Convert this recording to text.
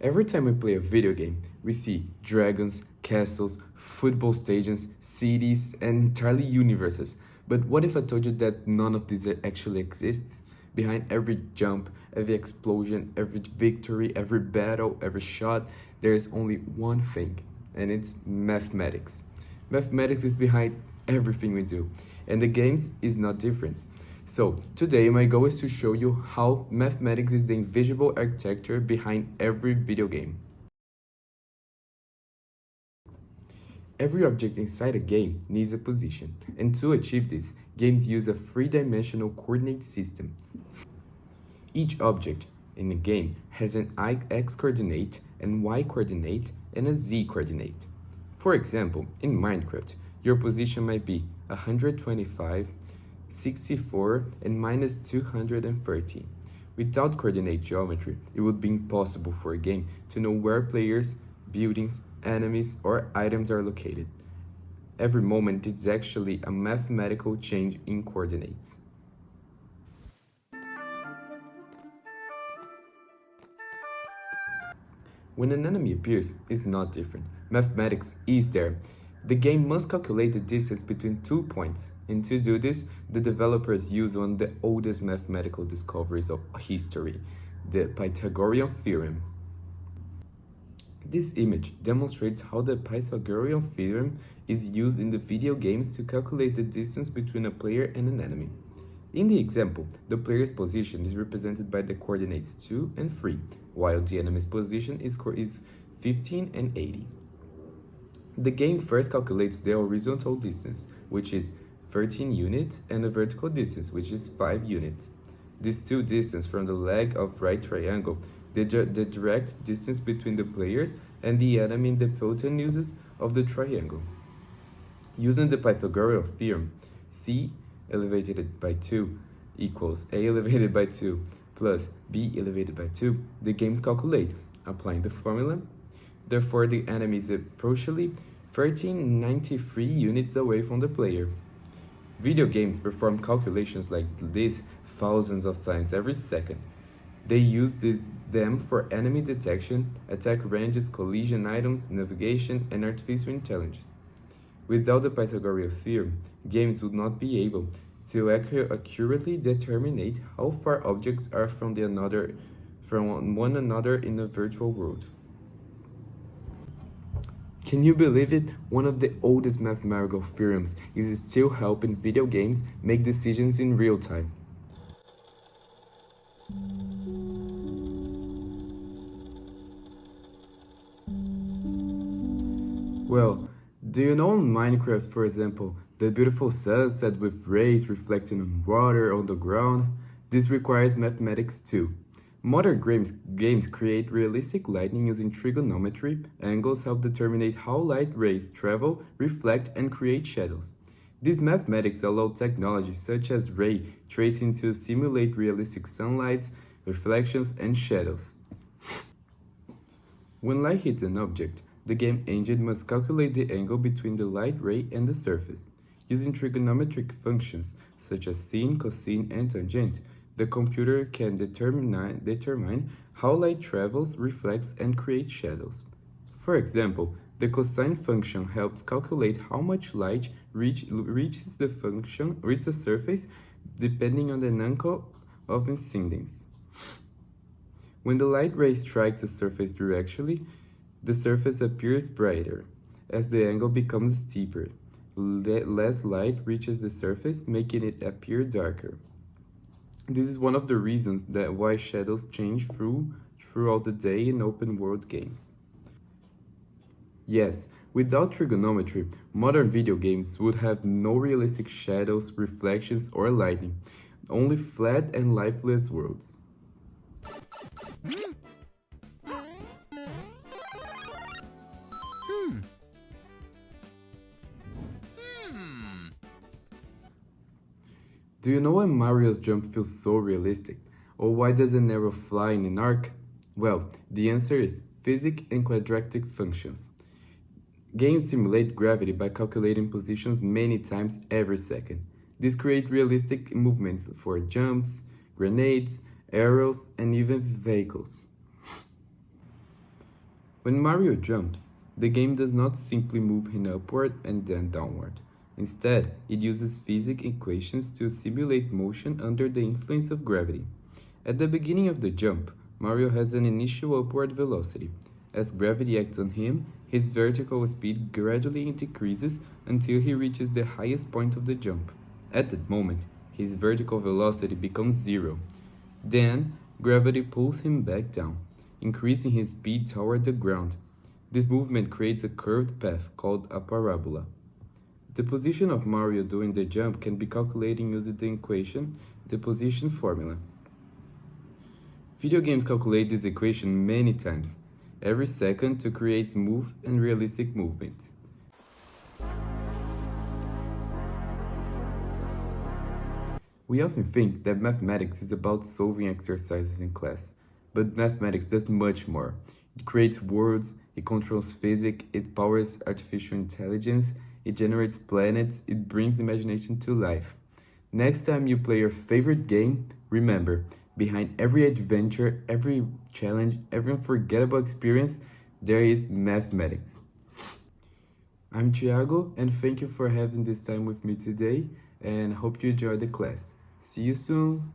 Every time we play a video game, we see dragons, castles, football stadiums, cities, and entirely universes. But what if I told you that none of these actually exists? Behind every jump, every explosion, every victory, every battle, every shot, there is only one thing, and it's mathematics. Mathematics is behind everything we do, and the games is not different. So, today my goal is to show you how mathematics is the invisible architecture behind every video game. Every object inside a game needs a position, and to achieve this, games use a three-dimensional coordinate system. Each object in a game has an x coordinate, and y coordinate, and a z coordinate. For example, in Minecraft, your position might be 125, 64, and minus 230. Without coordinate geometry, it would be impossible for a game to know where players, buildings, enemies, or items are located. Every moment is actually a mathematical change in coordinates. When an enemy appears, it's not different. Mathematics is there. The game must calculate the distance between 2 points, and to do this, the developers use one of the oldest mathematical discoveries of history, the Pythagorean theorem. This image demonstrates how the Pythagorean theorem is used in the video games to calculate the distance between a player and an enemy. In the example, the player's position is represented by the coordinates 2 and 3, while the enemy's position is 15 and 80. The game first calculates the horizontal distance, which is 13 units, and the vertical distance, which is 5 units. These two distances from the leg of right triangle, the direct distance between the players and the enemy in the hypotenuse of the triangle. Using the Pythagorean theorem, c elevated by 2 equals a elevated by 2 plus b elevated by 2, the games calculate, applying the formula. Therefore, the enemy is approximately 1393 units away from the player. Video games perform calculations like this thousands of times every second. They use them for enemy detection, attack ranges, collision items, navigation, and artificial intelligence. Without the Pythagorean theorem, games would not be able to accurately determine how far objects are from one another in a virtual world. Can you believe it? One of the oldest mathematical theorems is still helping video games make decisions in real time. Well, do you know in Minecraft, for example, the beautiful sunset with rays reflecting on water on the ground? This requires mathematics too. Modern games create realistic lighting using trigonometry. Angles help determine how light rays travel, reflect, and create shadows. These mathematics allow technologies such as ray tracing to simulate realistic sunlight, reflections, and shadows. When light hits an object, the game engine must calculate the angle between the light ray and the surface. Using trigonometric functions such as sine, cosine, and tangent, the computer can determine how light travels, reflects, and creates shadows. For example, the cosine function helps calculate how much light reaches the surface depending on the angle of incidence. When the light ray strikes the surface directly, the surface appears brighter. As the angle becomes steeper, less light reaches the surface, making it appear darker. This is one of the reasons why shadows change throughout the day in open world games. Yes, without trigonometry, modern video games would have no realistic shadows, reflections, or lighting, only flat and lifeless worlds. Do you know why Mario's jump feels so realistic? Or why does an arrow fly in an arc? Well, the answer is physics and quadratic functions. Games simulate gravity by calculating positions many times every second. This creates realistic movements for jumps, grenades, arrows, and even vehicles. When Mario jumps, the game does not simply move him upward and then downward. Instead, it uses physics equations to simulate motion under the influence of gravity. At the beginning of the jump, Mario has an initial upward velocity. As gravity acts on him, his vertical speed gradually decreases until he reaches the highest point of the jump. At that moment, his vertical velocity becomes zero. Then, gravity pulls him back down, increasing his speed toward the ground. This movement creates a curved path called a parabola. The position of Mario during the jump can be calculated using the equation, the position formula. Video games calculate this equation many times, every second to create smooth and realistic movements. We often think that mathematics is about solving exercises in class, but mathematics does much more. It creates worlds, it controls physics, it powers artificial intelligence, it generates planets, it brings imagination to life. Next time you play your favorite game, remember, behind every adventure, every challenge, every unforgettable experience, there is mathematics. I'm Thiago, and thank you for having this time with me today, and hope you enjoy the class. See you soon!